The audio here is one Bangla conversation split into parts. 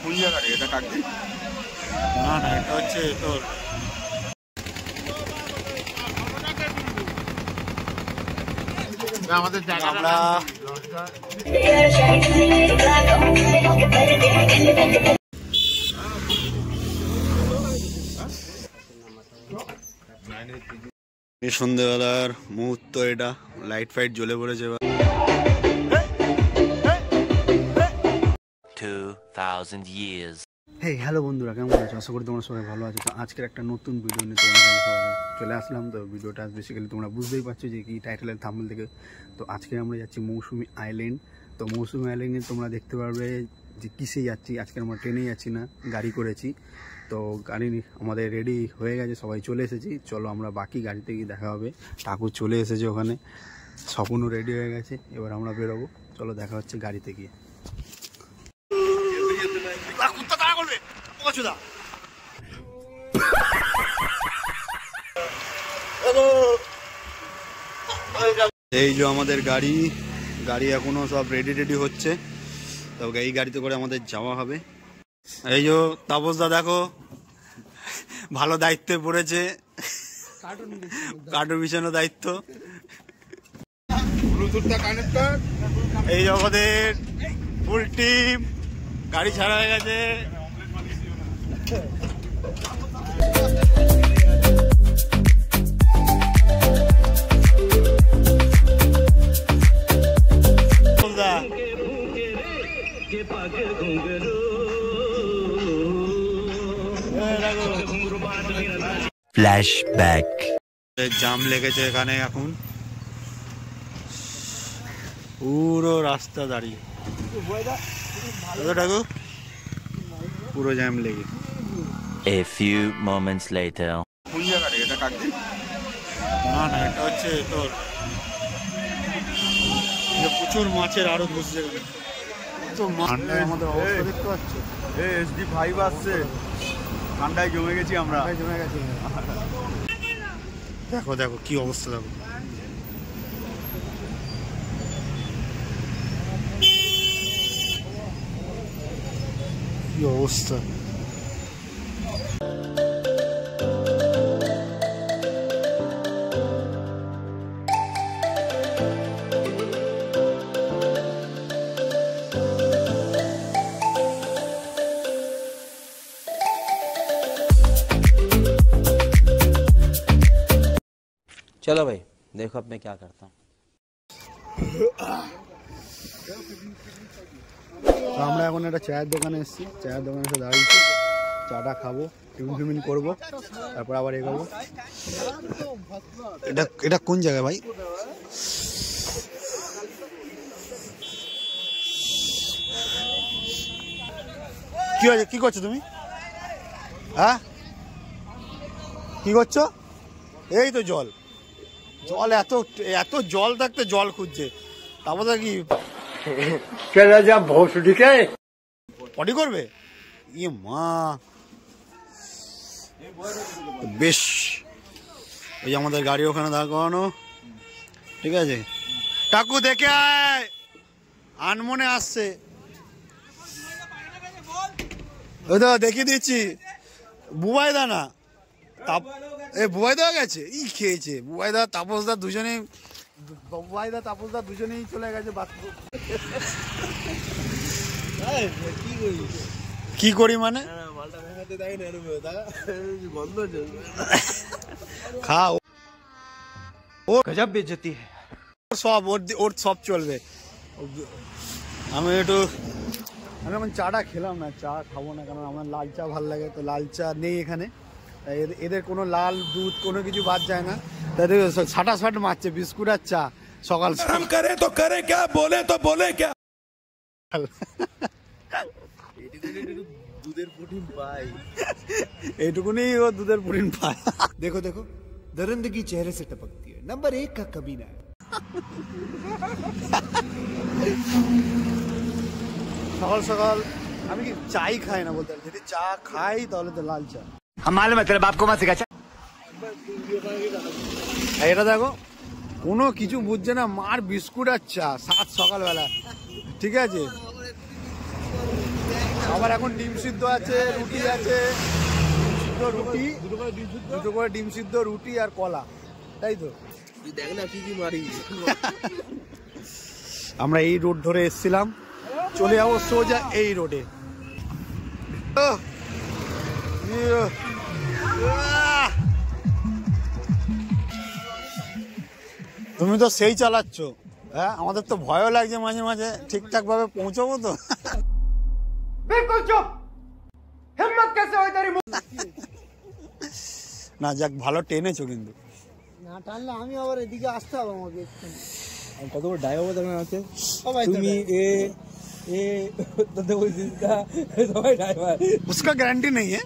কোন জায়গায় এটা কাটবে? না না, এটা হচ্ছে তোর আমাদের জায়গা। আমরা সন্ধ্যেবেলার মুহূর্ত, এটা লাইট ফাইট জ্বলে পড়েছে। 2000 years। হেই হ্যালো বন্ধুরা, কেমন আছো? আশা করি তোমরা সবাই ভালো আছো। তো আজকের একটা নতুন ভিডিও নিয়ে তোমাদের সবাই চলে আসলাম। তো ভিডিওটা বেসিক্যালি তোমরা বুঝতেই পারছো যে কি টাইটেলের থাম্বনেল থেকে। তো আজকে আমরা যাচ্ছি মৌসুমী আইল্যান্ড। তো মৌসুমী আইল্যান্ডে তোমরা দেখতে পারবে যে কিসে যাচ্ছি। আজকে আমরা ট্রেনে যাচ্ছি না, গাড়ি করেছি। তো গাড়ি আমাদের রেডি হয়ে গেছে, সবাই চলে এসেছি। চলো আমরা বাকি গাড়িতে গিয়ে দেখা হবে। ঠাকুর চলে এসেছে ওখানে, স্বপ্নও রেডি হয়ে গেছে। এবার আমরা বেরোবো, চলো দেখা হচ্ছে গাড়িতে গিয়ে। এই যে আমাদের গাড়ি এখনো সব রেডি হচ্ছে। তো এই গাড়িতে করে আমাদের যাওয়া হবে। এই যে তাপসদা দেখো ভালো দায়িত্বে পড়েছে, কার্টুন মিশনও দায়িত্ব। এই যে আমাদের ফুল টিম, গাড়ি ছাড়া হয়ে গেছে। ফ্ল্যাশব্যাক। জাম লেগেছে এখানে, এখন পুরো রাস্তা দাঁড়িয়ে, পুরো জ্যাম লেগে। A few moments later। কোন জায়গায় এটা কাটবে? না না, এটা হচ্ছে তোর প্রচুর মাছের আড়ত বসছে। তো ঠান্ডায় আমাদের অবস্থা দেখতে পাচ্ছ। SD5 আসছে, ঠান্ডায় জমে গেছি আমরা। দেখো দেখো কি অবস্থা, দেখো কি অবস্থা। चलो भाई देखो अब मैं क्या करता हूँ। আমরা এখন একটা চায়ের দোকানে এসেছি, চায়ের দোকানে এসে দাঁড়িয়েছি। চাটা খাবো, টিফিন করবো, তারপর আবার এগোবো। এটা কোন জায়গায় ভাই? কি হয়েছে, কি করছো তুমি? হ্যাঁ কি করছো? এই তো জল, এত জল থাকতে জল খুঁজছে। তারপরে কি পটি করবে? ইয়ে মা, বেশ। ওই যে আমাদের গাড়ি ওখানে দাঁড় করানো, ঠিক আছে। টাকু দেখে আয়, আনমনে আসছে। ওই তো দেখিয়ে দিচ্ছি, বুবাইদা না বুবাইদা গেছে, খেয়েছে বুবাইদা তাপসদা দুজনেই, বুবাইদা তাপসদা দুজনেই চলে গেছে বাথরুম। কি করি মানে খাও, ও গজব বেইজ্জতি সব ওর সব চলবে। আমি এখন চাটা খেলাম না, চা খাবো না, কারণ আমার লাল চা ভালো লাগে। তো লাল চা নেই এখানে, এদের কোনো লাল দুধ কোনো কিছু বাদ যায় না। তাদের ছাটাছাট মারছে বিস্কুট আর চা সকাল করে। তো করে ক্যা বলে, তো বলে ক্যা, দুধের প্রোটিন পাই, এইটুকুনি ও দুধের প্রোটিন পায়। দেখো দেখো दरिंदगी चेहरे से टपकती है, नंबर 1 का कमीना है। সকাল সকাল আমি কি চাই খাই না, বলতে যদি চা খাই তাহলে তো লাল চা। हमारे मतलब आपको मत सिखा। এটা দেখো কোনো কিছু বুঝছে না, মার বিস্কুট আর চা, 7 সকালবেলা, ঠিক আছে। আবার এখন ডিম সিদ্ধ আছে, রুটি আছে, রুটি দুটো করে ডিম সিদ্ধ, রুটি আর কলা, তাই তো? দেখ না কি কি মারি। আমরা এই রোড ধরে এসেছিলাম, চলে যাবো সোজা এই রোডে। তুমি তো সেই চালাচ্ছ, হ্যাঁ? আমাদের তো ভয়ও লাগছে মাঝে মাঝে, ঠিকঠাক ভাবে পৌঁছবো তো? না যাক, ভালো টেনেছো কিন্তু। না টানলে আমি আবার এদিকে আসতে হবে আমাকে। কত বড় ড্রাইভার দেখেন আছে তুমি, সবাই ড্রাইভার, उसका गारंटी नहीं है।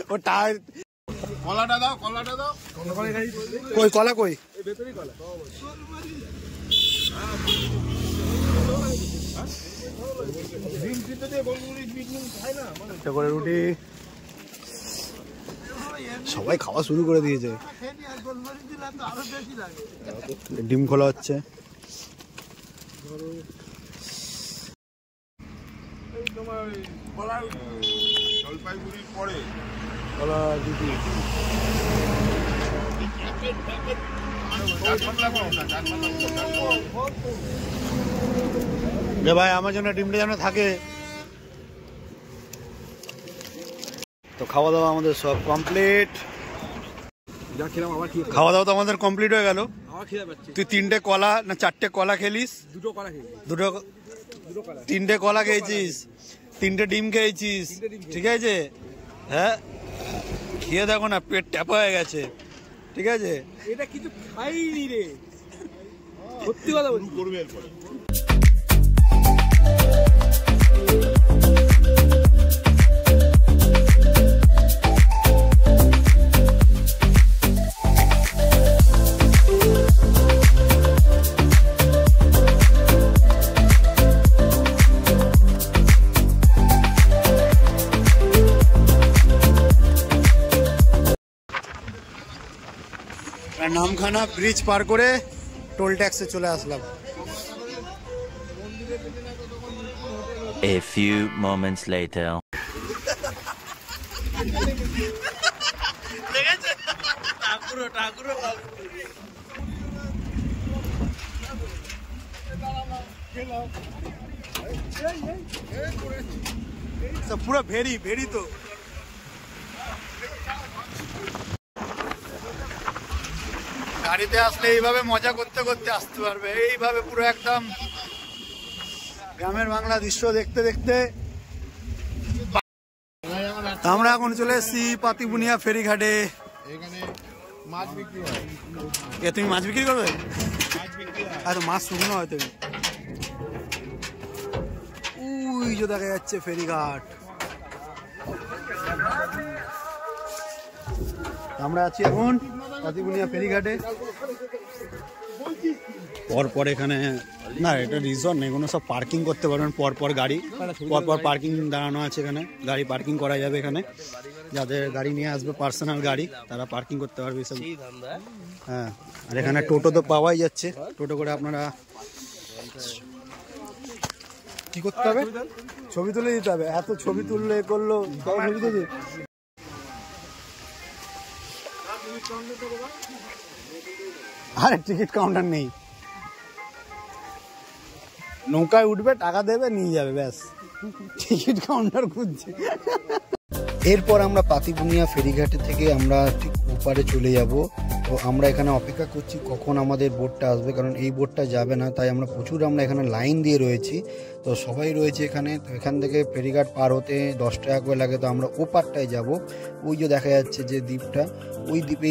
वो टायर কলাটা দাও, কলাটা দাও। कोई कला कोई ভেতরেই কলা। ডিম সিদ্ধ দিয়ে গোলমরিচ বিট নুন খায় না মানে। একটা করে রুটি, সবাই খাওয়া শুরু করে দিয়েছে। গোলমরিচ দিলে তো আরো বেশি লাগে। ডিম খোলা হচ্ছে। তোমার কলা জলপাইগুড়ির পরে কলা রুটি, ভাই আমার জন্য ডিমটা যেন থাকে। তো খাওয়া দাওয়া আমাদের সব কমপ্লিট। যা খেলাম আবার খেয়ে, খাওয়া দাওয়া তো আমাদের কমপ্লিট হয়ে গেল। আবার খেয়ে পাচ্ছি। তুই 3টে কলা না 4টে কলা খেলিস? দুটো কলা খেয়েছি। দুটো, 3টে কলা খেয়েছিস, 3টে ডিম খেয়েছিস, ঠিক আছে? হ্যাঁ, খেয়ে দেখো না, পেট ট্যাপা হয়ে গেছে, ঠিক আছে? এটা কিছু খাইনি রে, সত্যি কথা বলছি। করবে এরপরে। নামখানা ব্রিজ পার করে টোল ট্যাক্সে চলে আসলাম। A few moments later. পুরো ভেরি ভেরি তো। গাড়িতে আসলে এইভাবে মজা করতে করতে আসতে পারবে, এইভাবে পুরো একদম গ্রামের বাংলা দৃশ্য দেখতে দেখতে। আমরা এখন চলে এসেছি পাতিবুনিয়া ফেরিঘাটে। এখানে মাছ বিক্রি হয়। এ তুমি মাছ বিক্রি করবে? আর মাছ শুকনো হয় তুমি। ওই যে দেখা যাচ্ছে ফেরিঘাট। আমরা আছি এখন পাতিবুনিয়া ফেরিঘাটে। পরপর এখানে না, এটা রিসর্ট নেই কোনো, সব পার্কিং করতে পারবেন পরপর গাড়ি, পরপর পার্কিং দাঁড়ানো আছে এখানে। গাড়ি পার্কিং করা যাবে এখানে, যাদের গাড়ি নিয়ে আসবে পার্সোনাল গাড়ি তারা পার্কিং করতে পারবে সব। হ্যাঁ, আর এখানে টোটো তো পাওয়াই যাচ্ছে, টোটো করে আপনারা কি করতে হবে, ছবি তুলে দিতে হবে। এত ছবি তুললে করলো, ছবি তুলে আরে টিকিট কাউন্টার নেই, নৌকায় উঠবে, টাকা দেবে, নিয়ে যাবে, ব্যাস। টিকিট কাউন্টার খুঁজছে। এরপর আমরা পাতিবুনিয়া ফেরিঘাটে থেকে আমরা ঠিক ওপারে চলে যাব। তো আমরা এখানে অপেক্ষা করছি কখন আমাদের বোটটা আসবে, কারণ এই বোটটা যাবে না, তাই আমরা এখানে লাইন দিয়ে রয়েছি। তো সবাই রয়েছে এখানে। তো এখান থেকে ফেরিঘাট পার হতে 10 টাকা করে লাগে। তো আমরা ওপারটায় যাব। ওই যে দেখা যাচ্ছে যে দ্বীপটা, ওই দ্বীপে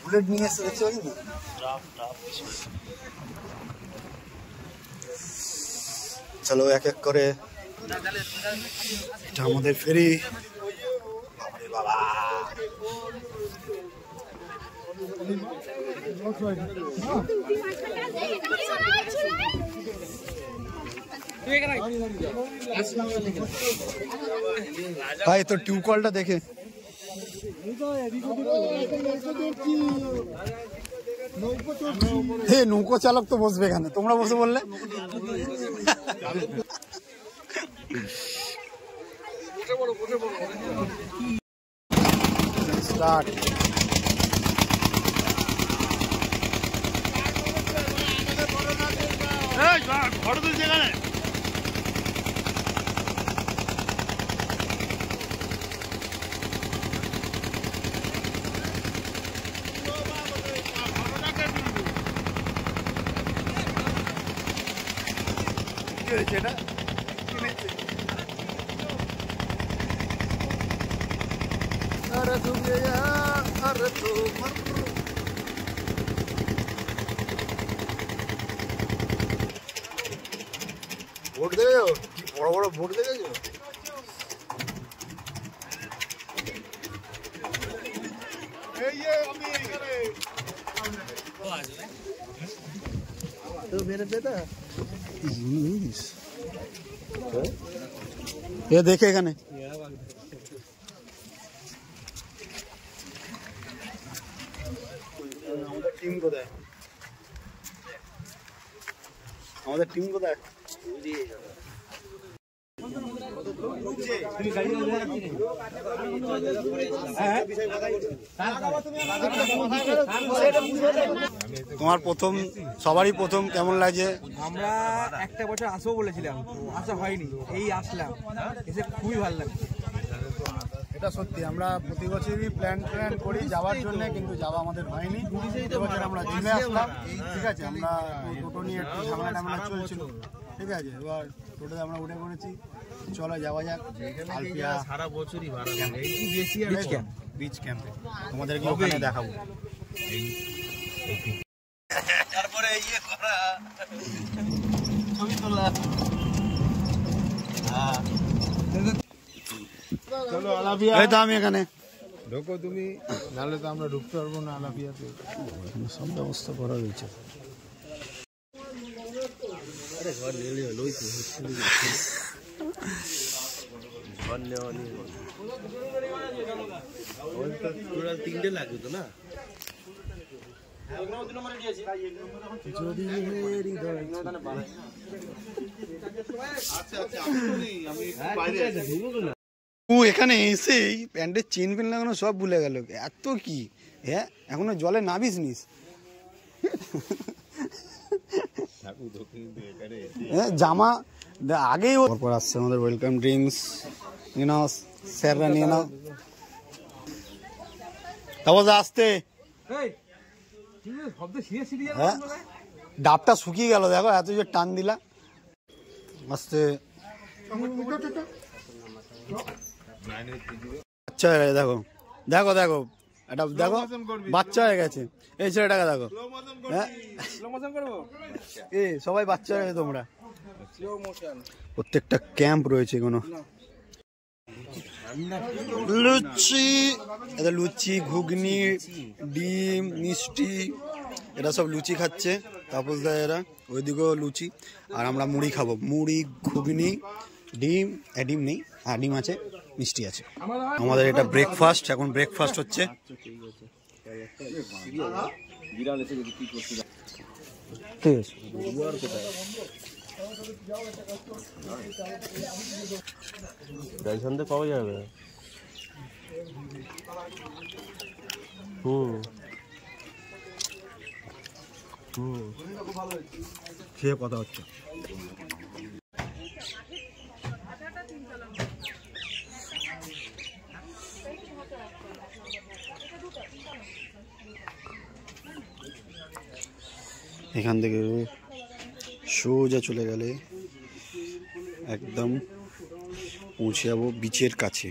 বুলেট নিয়ে এসে দেখতে পাচ্ছি না। চলো এক এক করে, এটা আমাদের ফেরি। বাবা ভাই তো টিউবকলটা দেখে নৌকো চালক তো বসবে এখানে, তোমরা বসে বললে। স্টার্ট। এটা ভোট দেখে বড় বড় ভোট দেখেছো? দেখে এখানে আমাদের টিম কোথায়? আমাদের টিম কোথায়? তোমার প্রথম, সবারই প্রথম, কেমন লাগছে? আমরা একটা বছর আসবো বলেছিলাম, আসা হয়নি, এই আসলাম, এসে খুবই ভালো লাগছে। এটা সত্যি, আমরা প্রতি বছরই প্ল্যান করি যাওয়ার জন্য, কিন্তু যাওয়া আমাদের হয়নি। এবছর আমরা জিমে আসলাম, ঠিক আছে, আমরা টোটো নিয়ে একটু ঝামেলা চলছিল, ঠিক আছে, এবার টোটোতে আমরা উঠে পড়েছি, চলো যাওয়া যাক আলপিয়া সারা বছরই বিচ ক্যাম্পে, তোমাদেরকে ওখানে দেখাবো। তারপরে ইয়ে করা ছবি তোলা। চলো আলাপিয়া, এই তো আমি এখানে। ঢোকো তুমি, নাহলে তো আমরা ঢুকতে পারবো না আলাপিয়াতে। এখানে সব ব্যবস্থা করা হয়েছে। তিনটে লাগবে তো না? এখানে এসে প্যান্টের চেন পেন লাগানো সব ভুলে গেল, এত কি, হ্যাঁ এখনো জলে নাবিস নিস, জামা আগেই। তারপর আসছে আমাদের ওয়েলকাম ড্রিঙ্কস, নিয়ে নাও স্যাররা, নিয়ে নাও। তারপর আসতে হ্যাঁ, ডাবটা শুকিয়ে গেল, দেখো এত যে টান দিলা। আসতে বাচ্চা হয়ে গেছে, দেখো দেখো দেখো, এটা দেখো বাচ্চা হয়ে গেছে এই ছেলেটাকে, দেখো হ্যাঁ, সবাই বাচ্চা হয়ে গেছে তোমরা। প্রত্যেকটা ক্যাম্প রয়েছে কোনো। লুচি, এটা লুচি, ঘুগনি, ডিম, মিষ্টি, এটা সব লুচি খাচ্ছে তাপস দা, এরা ওইদিকেও লুচি, আর আমরা মুড়ি খাবো, মুড়ি, ঘুগনি, ডিম, ডিম নেই, হ্যাঁ ডিম আছে, মিষ্টি আছে। আমাদের এটা ব্রেকফাস্ট, এখন ব্রেকফাস্ট হচ্ছে। ঠিক আছে, সন্ধ্যে পাওয়া যাবে। খেয়ে কথা হচ্ছে। এখান থেকে সোজা চলে গেলে একদম পৌঁছে যাবো বিচের কাছে।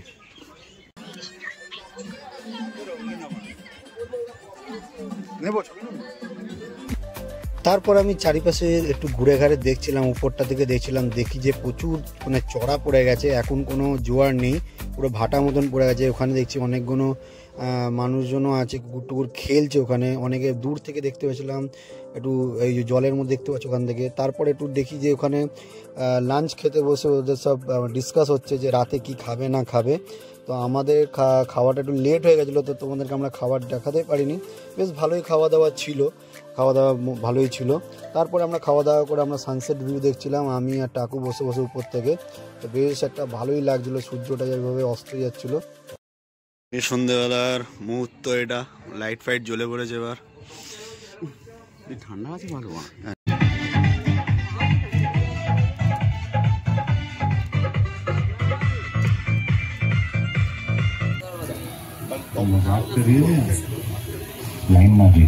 তারপর আমি চারিপাশে একটু ঘুরে ঘাড়ে দেখছিলাম, উপরটা থেকে দেখছিলাম, দেখি যে প্রচুর মানে চড়া পড়ে গেছে, এখন কোনো জোয়ার নেই, পুরো ভাটা মতন পড়ে গেছে। ওখানে দেখছি অনেকগুলো মানুষজনও আছে, কুকুর টুকুর খেলছে ওখানে, অনেকে দূর থেকে দেখতে পেয়েছিলাম, একটু এই যে জলের মধ্যে দেখতে পাচ্ছি ওখান থেকে। তারপরে একটু দেখি যে ওখানে লাঞ্চ খেতে বসে ওদের সব ডিসকাস হচ্ছে যে রাতে কি খাবে না খাবে। তো আমাদের খাওয়াটা একটু লেট হয়ে গেছিলো, তো তোমাদেরকে আমরা খাবার দেখাতে পারিনি। বেশ ভালোই খাওয়া দাওয়া ছিল, খাওয়া দাওয়া ভালোই ছিল। তারপরে আমরা খাওয়া দাওয়া করে আমরা সানসেট ভিউ দেখছিলাম, আমি আর টাকু বসে বসে উপর থেকে। তো বেশ একটা ভালোই লাগছিলো, সূর্যটা যেভাবে অস্ত যাচ্ছিলো। এই সন্ধ্যেবেলার মুহূর্ত এটা, লাইট ফাইট জ্বলে পড়েছে। এবার ঠান্ডা আছে ভালো। লাইন মারি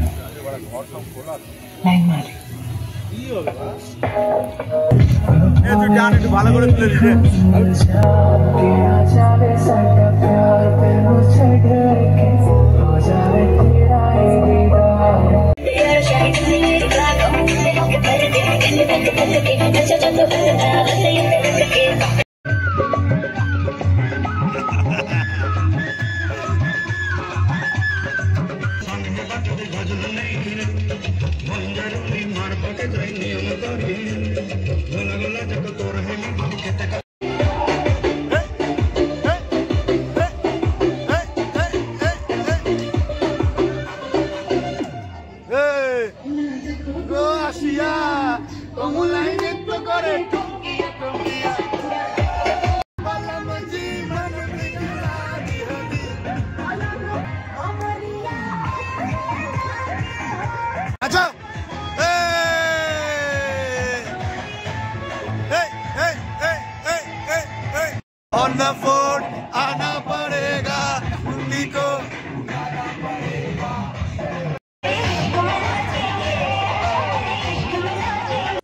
ভালো করে তুলে দিতে। अच्छा ऑन द फोर्ट आना पड़ेगा उन्हीं को।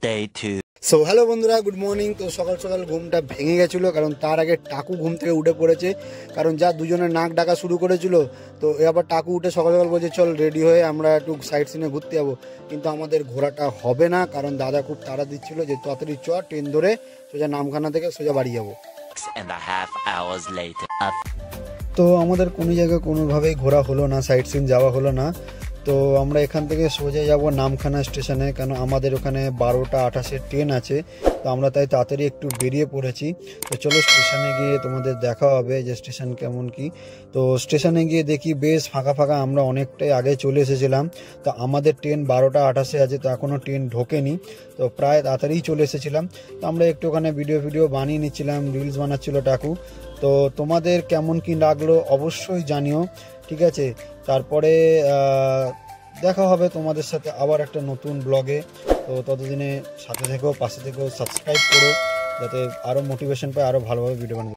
Day 2. সো হ্যালো বন্ধুরা, গুড মর্নিং। তো সকাল সকাল ঘুমটা ভেঙে গেছিলো, কারণ তার আগে টাকু ঘুম থেকে উঠে পড়েছে, কারণ যা দুজনের নাক ডাকা শুরু করেছিল। তো এবার টাকু উঠে সকাল সকাল বলছে চল রেডি হয়ে আমরা একটু সাইড সিনে ঘুরতে যাবো, কিন্তু আমাদের ঘোরাটা হবে না, কারণ দাদা খুব তাড়া দিচ্ছিল যে তাড়াতাড়ি চ, ট্রেন ধরে সোজা নামখানা থেকে সোজা বাড়ি যাবো। 6.5 hours later. তো আমাদের কোনো জায়গায় কোনোভাবেই ঘোরা হলো না, সাইড সিন যাওয়া হলো না। তো আমরা এখান থেকে সোজা যাব নামখানা স্টেশনে, কেন আমাদের ওখানে 12:28 ট্রেন আছে। তো আমরা তাই তাড়াতাড়ি একটু বেরিয়ে পড়েছি। তো চলো স্টেশনে গিয়ে তোমাদের দেখা হবে যে স্টেশন কেমন কি। তো স্টেশনে গিয়ে দেখি বেশ ফাঁকা ফাঁকা, আমরা অনেকটাই আগে চলে এসেছিলাম। তো আমাদের ট্রেন 12:28 আছে, তো এখনও ট্রেন ঢোকেনি, তো প্রায় তাড়াতাড়িই চলে এসেছিলাম। তো আমরা একটু ওখানে ভিডিও বানিয়ে নিচ্ছিলাম, রিলস বানাচ্ছিল টাকু। তো তোমাদের কেমন কি লাগলো অবশ্যই জানিও, ঠিক আছে। তারপরে দেখা হবে তোমাদের সাথে আবার একটা নতুন ব্লগে। তো ততদিনে সাথে থেকো, পাশে থেকো, সাবস্ক্রাইব করো, যাতে আরও মোটিভেশন পায়, আরও ভালোভাবে ভিডিও বানাতে।